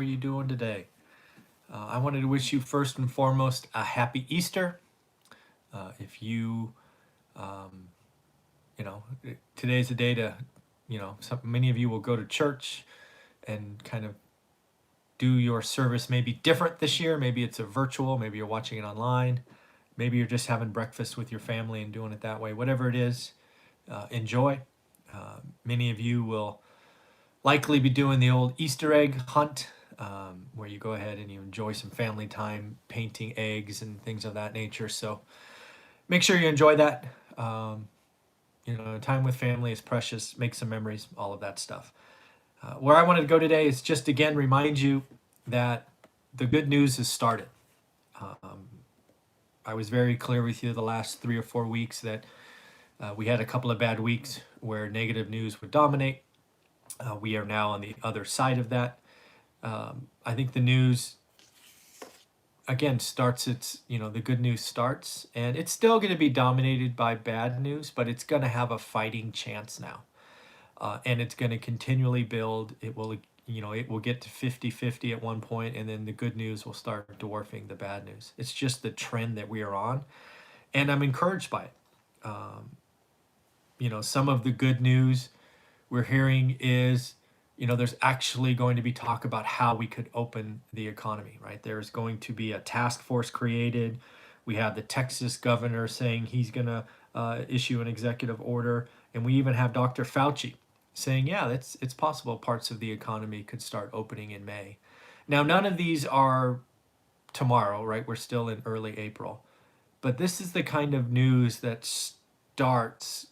are you doing today? I wanted to wish you first and foremost a happy Easter. If you, um, today's a day to, many of you will go to church and kind of do your service maybe different this year. Maybe it's a virtual, maybe you're watching it online, maybe you're just having breakfast with your family and doing it that way. Whatever it is, enjoy. Many of you will likely be doing the old Easter egg hunt, where you go ahead and you enjoy some family time, painting eggs and things of that nature. So make sure you enjoy that. Time with family is precious. Make some memories, all of that stuff. Where I wanted to go today is just again remind you that the good news has started. Um, I was very clear with you the last 3 or 4 weeks that we had a couple of bad weeks where negative news would dominate. We are now on the other side of that. I think the news again starts the good news starts, and it's still going to be dominated by bad news, but it's going to have a fighting chance now. And it's going to continually build. It will get to 50-50 at one point, and then the good news will start dwarfing the bad news. It's just the trend that we are on, and I'm encouraged by it. Some of the good news we're hearing is, there's actually going to be talk about how we could open the economy, right? There's going to be a task force created. We have the Texas governor saying he's going to issue an executive order. And we even have Dr. Fauci saying, yeah, it's possible parts of the economy could start opening in May. Now, none of these are tomorrow, right? We're still in early April. But this is the kind of news that starts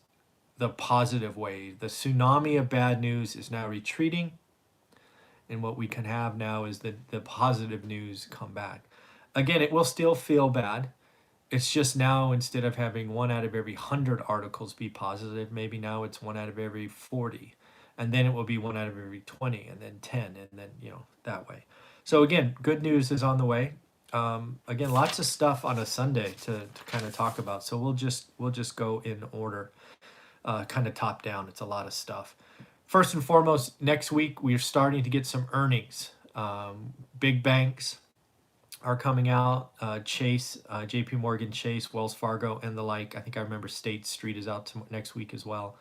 the positive way. The tsunami of bad news is now retreating, and what we can have now is the positive news come back. Again, it will still feel bad. It's just now, instead of having 1 out of every 100 articles be positive, maybe now it's 1 out of every 40, and then it will be 1 out of every 20, and then 10, and then that way. So again, good news is on the way. Again, lots of stuff on a Sunday to kind of talk about, so we'll just go in order. Kind of top down. It's a lot of stuff. First and foremost, next week we are starting to get some earnings. Big banks are coming out. Chase, J.P. Morgan Chase, Wells Fargo, and the like. I think I remember State Street is out next week as well.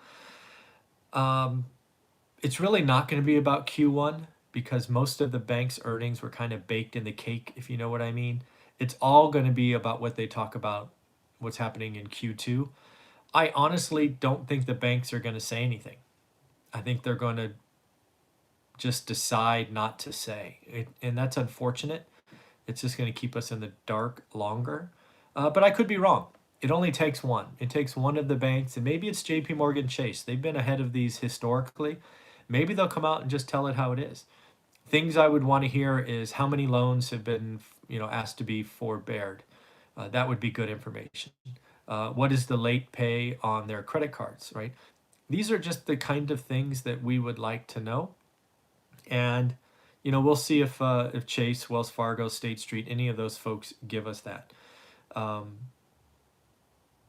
It's really not going to be about Q1 because most of the bank's earnings were kind of baked in the cake, if you know what I mean. It's all going to be about what they talk about, what's happening in Q2. I honestly don't think the banks are going to say anything. I think they're going to just decide not to say it, and that's unfortunate. It's just going to keep us in the dark longer. But I could be wrong. It only takes one. It takes one of the banks, and maybe it's J.P. Morgan Chase. They've been ahead of these historically. Maybe they'll come out and just tell it how it is. Things I would want to hear is how many loans have been, asked to be forbeared. That would be good information. What is the late pay on their credit cards, right? These are just the kind of things that we would like to know. And, we'll see if Chase, Wells Fargo, State Street, any of those folks give us that.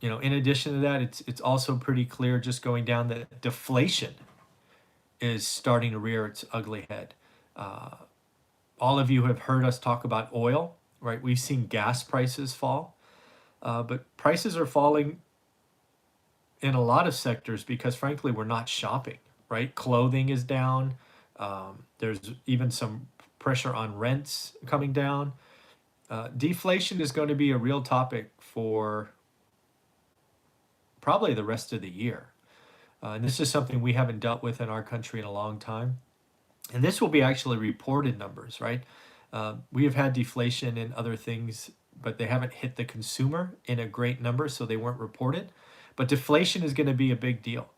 In addition to that, it's also pretty clear just going down that deflation is starting to rear its ugly head. All of you have heard us talk about oil, right? We've seen gas prices fall. But prices are falling in a lot of sectors because, frankly, we're not shopping, right? Clothing is down. There's even some pressure on rents coming down. Deflation is going to be a real topic for probably the rest of the year. And this is something we haven't dealt with in our country in a long time. And this will be actually reported numbers, right? We have had deflation in other things, but they haven't hit the consumer in a great number, so they weren't reported. But deflation is going to be a big deal.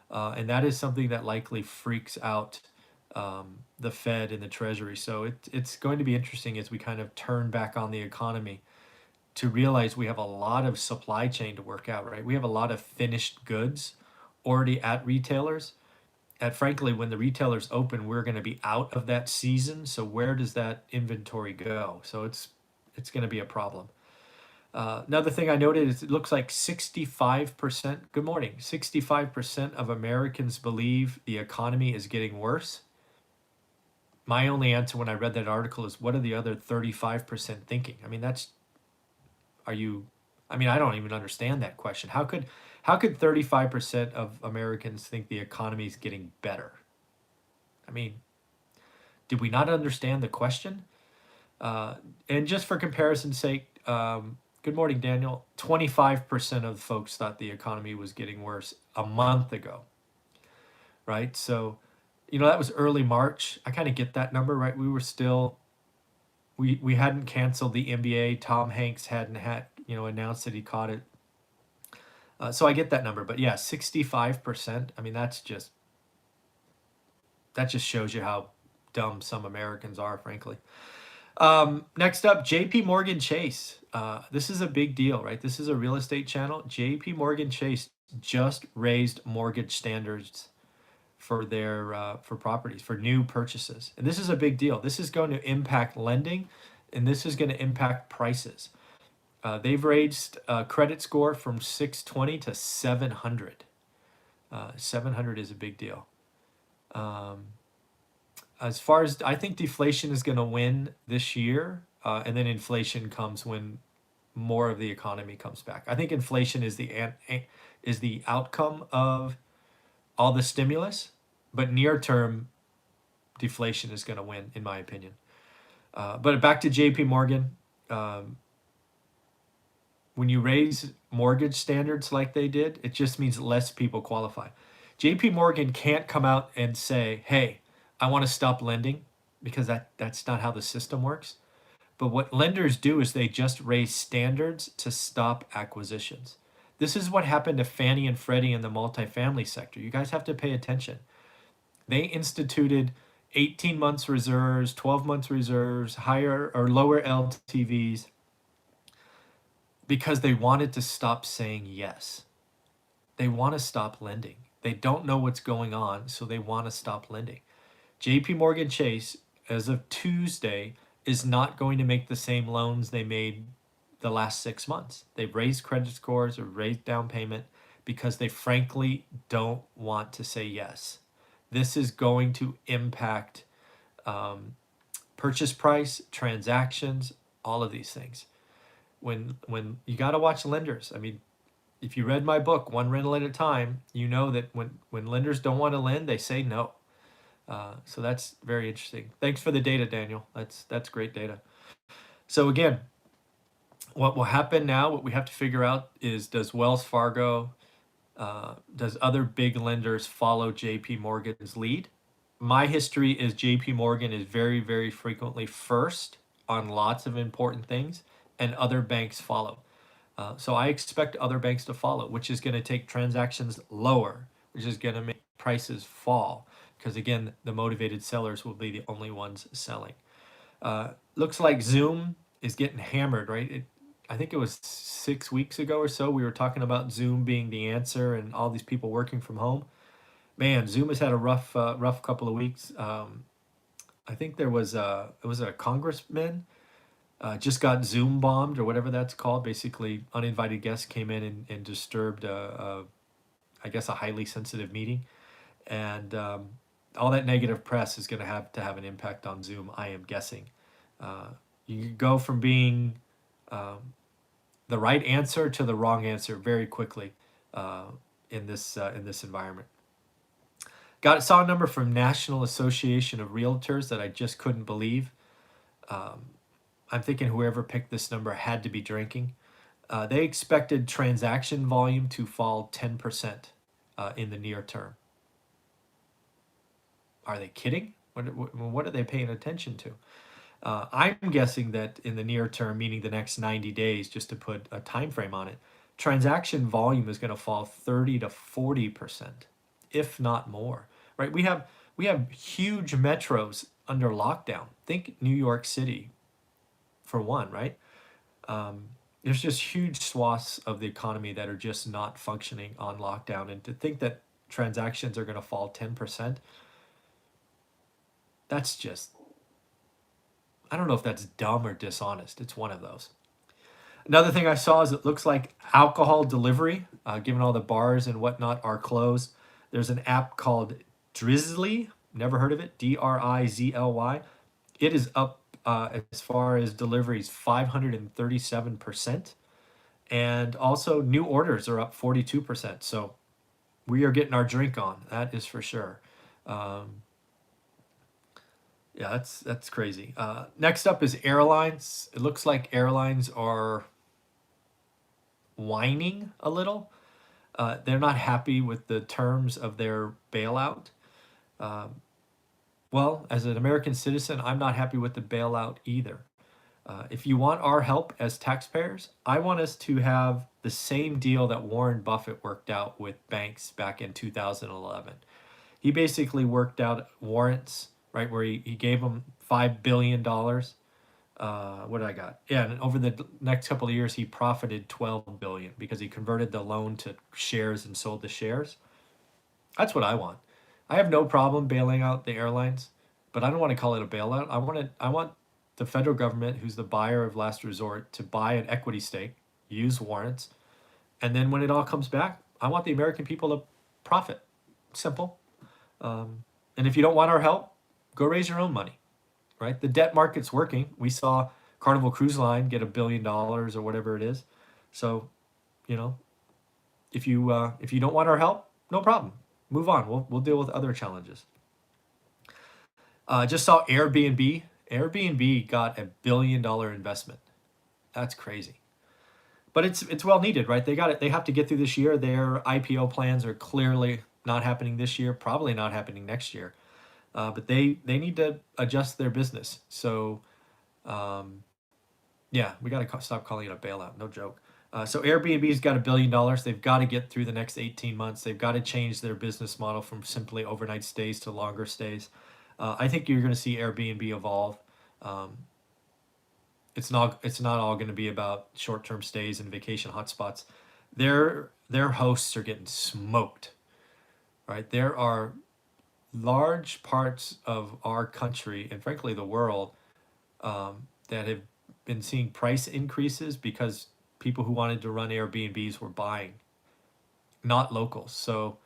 And that is something that likely freaks out the Fed and the Treasury. So it's going to be interesting as we kind of turn back on the economy to realize we have a lot of supply chain to work out, right? We have a lot of finished goods already at retailers. And frankly, when the retailers open, we're going to be out of that season. So where does that inventory go? So it's going to be a problem. Another thing I noted is it looks like 65%, good morning, 65% of Americans believe the economy is getting worse. my only answer when I read that article is, what are the other 35% thinking? I mean, are you, I mean, I don't even understand that question. How could 35% of Americans think the economy is getting better? I mean, did we not understand the question? Uh, and just for comparison's sake, good morning, Daniel. 25% of folks thought the economy was getting worse a month ago, right? So, that was early March. I kind of get that number, right? We hadn't canceled the NBA. Tom Hanks hadn't announced that he caught it. So I get that number, but yeah, 65%. I mean, that just shows you how dumb some Americans are, frankly. Next up, J.P. Morgan Chase. This is a big deal, right? This is a real estate channel. J.P. Morgan Chase just raised mortgage standards for their for properties, for new purchases, and this is a big deal. This is going to impact lending, and this is going to impact prices. They've raised credit score from 620 to 700. 700 is a big deal. As far as I think deflation is going to win this year, and then inflation comes when more of the economy comes back. I think inflation is the outcome of all the stimulus, but near term deflation is going to win, in my opinion. But back to J.P. Morgan. When you raise mortgage standards like they did, it just means less people qualify. JP Morgan can't come out and say, hey, I want to stop lending, because that's not how the system works. But what lenders do is they just raise standards to stop acquisitions. This is what happened to Fannie and Freddie in the multifamily sector. You guys have to pay attention. They instituted 18 months reserves, 12 months reserves, higher or lower LTVs, because they wanted to stop saying yes. They want to stop lending. They don't know what's going on, so they want to stop lending. JP Morgan Chase, as of Tuesday, is not going to make the same loans they made the last 6 months. They've raised credit scores or raised down payment because they frankly don't want to say yes. This is going to impact purchase price, transactions, all of these things. When you got to watch lenders. I mean, if you read my book, One Rental at a Time, you know that when lenders don't want to lend, they say no. So that's very interesting. Thanks for the data, Daniel. That's great data. So again, what will happen now, what we have to figure out is, does Wells Fargo, does other big lenders follow JP Morgan's lead? My history is JP Morgan is very, very frequently first on lots of important things, and other banks follow. So I expect other banks to follow, which is going to take transactions lower, which is going to make prices fall, because again, the motivated sellers will be the only ones selling. Looks like Zoom is getting hammered, right? I think it was 6 weeks ago or so, we were talking about Zoom being the answer and all these people working from home. Man, Zoom has had a rough couple of weeks. I think it was a congressman just got Zoom bombed, or whatever that's called. Basically, uninvited guests came in and disturbed, I guess, a highly sensitive meeting. And all that negative press is going to have an impact on Zoom, I am guessing. You go from being the right answer to the wrong answer very quickly in this environment. Saw a number from National Association of Realtors that I just couldn't believe. I'm thinking whoever picked this number had to be drinking. They expected transaction volume to fall 10% in the near term. Are they kidding? What are they paying attention to? I'm guessing that in the near term, meaning the next 90 days, just to put a time frame on it, transaction volume is going to fall 30 to 40%, if not more. Right? We have huge metros under lockdown. Think New York City, for one, right? There's just huge swaths of the economy that are just not functioning on lockdown, and to think that transactions are going to fall 10%, that's just, I don't know if that's dumb or dishonest. It's one of those. Another thing I saw is it looks like alcohol delivery, given all the bars and whatnot are closed. There's an app called Drizzly, Never heard of it. DRIZLY. It is up as far as deliveries 537%. And also new orders are up 42%. So we are getting our drink on. That is for sure. Yeah, that's crazy. Next up is airlines. It looks like airlines are whining a little. They're not happy with the terms of their bailout. Well, as an American citizen, I'm not happy with the bailout either. If you want our help as taxpayers, I want us to have the same deal that Warren Buffett worked out with banks back in 2011. He basically worked out warrants, right, where he gave them $5 billion. What did I got? Yeah, and over the next couple of years, he profited 12 billion because he converted the loan to shares and sold the shares. That's what I want. I have no problem bailing out the airlines, but I don't want to call it a bailout. I want the federal government, who's the buyer of last resort, to buy an equity stake, use warrants, and then when it all comes back, I want the American people to profit. Simple. And if you don't want our help, go raise your own money, right? The debt market's working. We saw Carnival Cruise Line get $1 billion or whatever it is. So, you know, if you don't want our help, no problem. Move on. We'll deal with other challenges. Just saw Airbnb. Airbnb got $1 billion investment. That's crazy. But it's well needed, right? They got it. They have to get through this year. Their IPO plans are clearly not happening this year, probably not happening next year. But they need to adjust their business. So, yeah, we got to stop calling it a bailout. No joke. So Airbnb's got $1 billion. They've got to get through the next 18 months. They've got to change their business model from simply overnight stays to longer stays. I think you're going to see Airbnb evolve. It's not all going to be about short-term stays and vacation hotspots. Their hosts are getting smoked, right? There are large parts of our country and frankly the world that have been seeing price increases because people who wanted to run Airbnbs were buying, not locals. So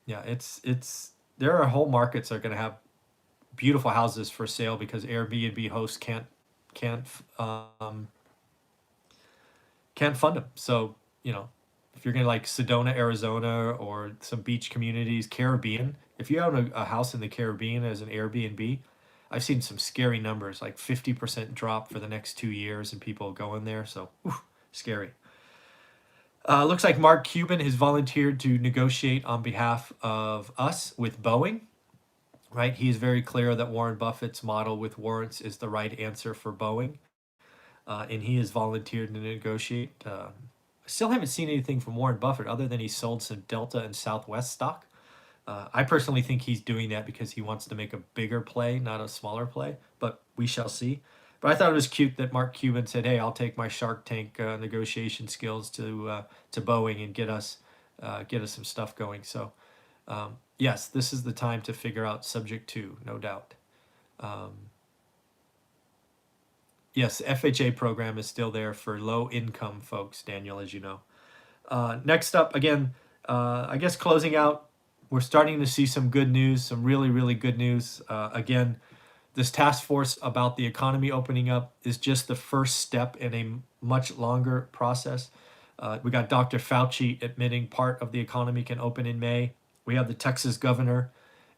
yeah, it's there are whole markets that are going to have beautiful houses for sale because Airbnb hosts can't fund them. So, you know, if you're going to like Sedona, Arizona, or some beach communities, Caribbean, if you own a house in the Caribbean as an Airbnb, I've seen some scary numbers, like 50% drop for the next 2 years and people going there. So, scary. Looks like Mark Cuban has volunteered to negotiate on behalf of us with Boeing, right? He is very clear that Warren Buffett's model with warrants is the right answer for Boeing. And he has volunteered to negotiate. I still haven't seen anything from Warren Buffett other than he sold some Delta and Southwest stock. I personally think he's doing that because he wants to make a bigger play, not a smaller play, but we shall see. But I thought it was cute that Mark Cuban said, "Hey, I'll take my Shark Tank negotiation skills to Boeing and get us some stuff going." So, yes, this is the time to figure out subject to, no doubt. Yes, the FHA program is still there for low-income folks, Daniel, as you know. Next up, again, I guess closing out, we're starting to see some good news, some really, really good news. Again, this task force about the economy opening up is just the first step in a much longer process. We got Dr. Fauci admitting part of the economy can open in May. We have the Texas governor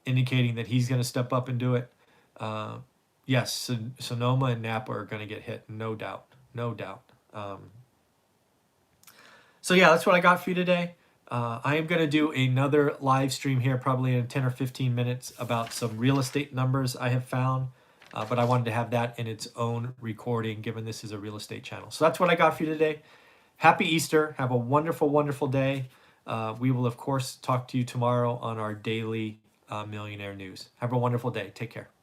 indicating that he's going to step up and do it. Yes, Sonoma and Napa are going to get hit, no doubt, no doubt. So yeah, that's what I got for you today. I am going to do another live stream here probably in 10 or 15 minutes about some real estate numbers I have found, but I wanted to have that in its own recording given this is a real estate channel. So that's what I got for you today. Happy Easter. Have a wonderful, wonderful day. We will, of course, talk to you tomorrow on our daily Millionaire News. Have a wonderful day. Take care. Bye.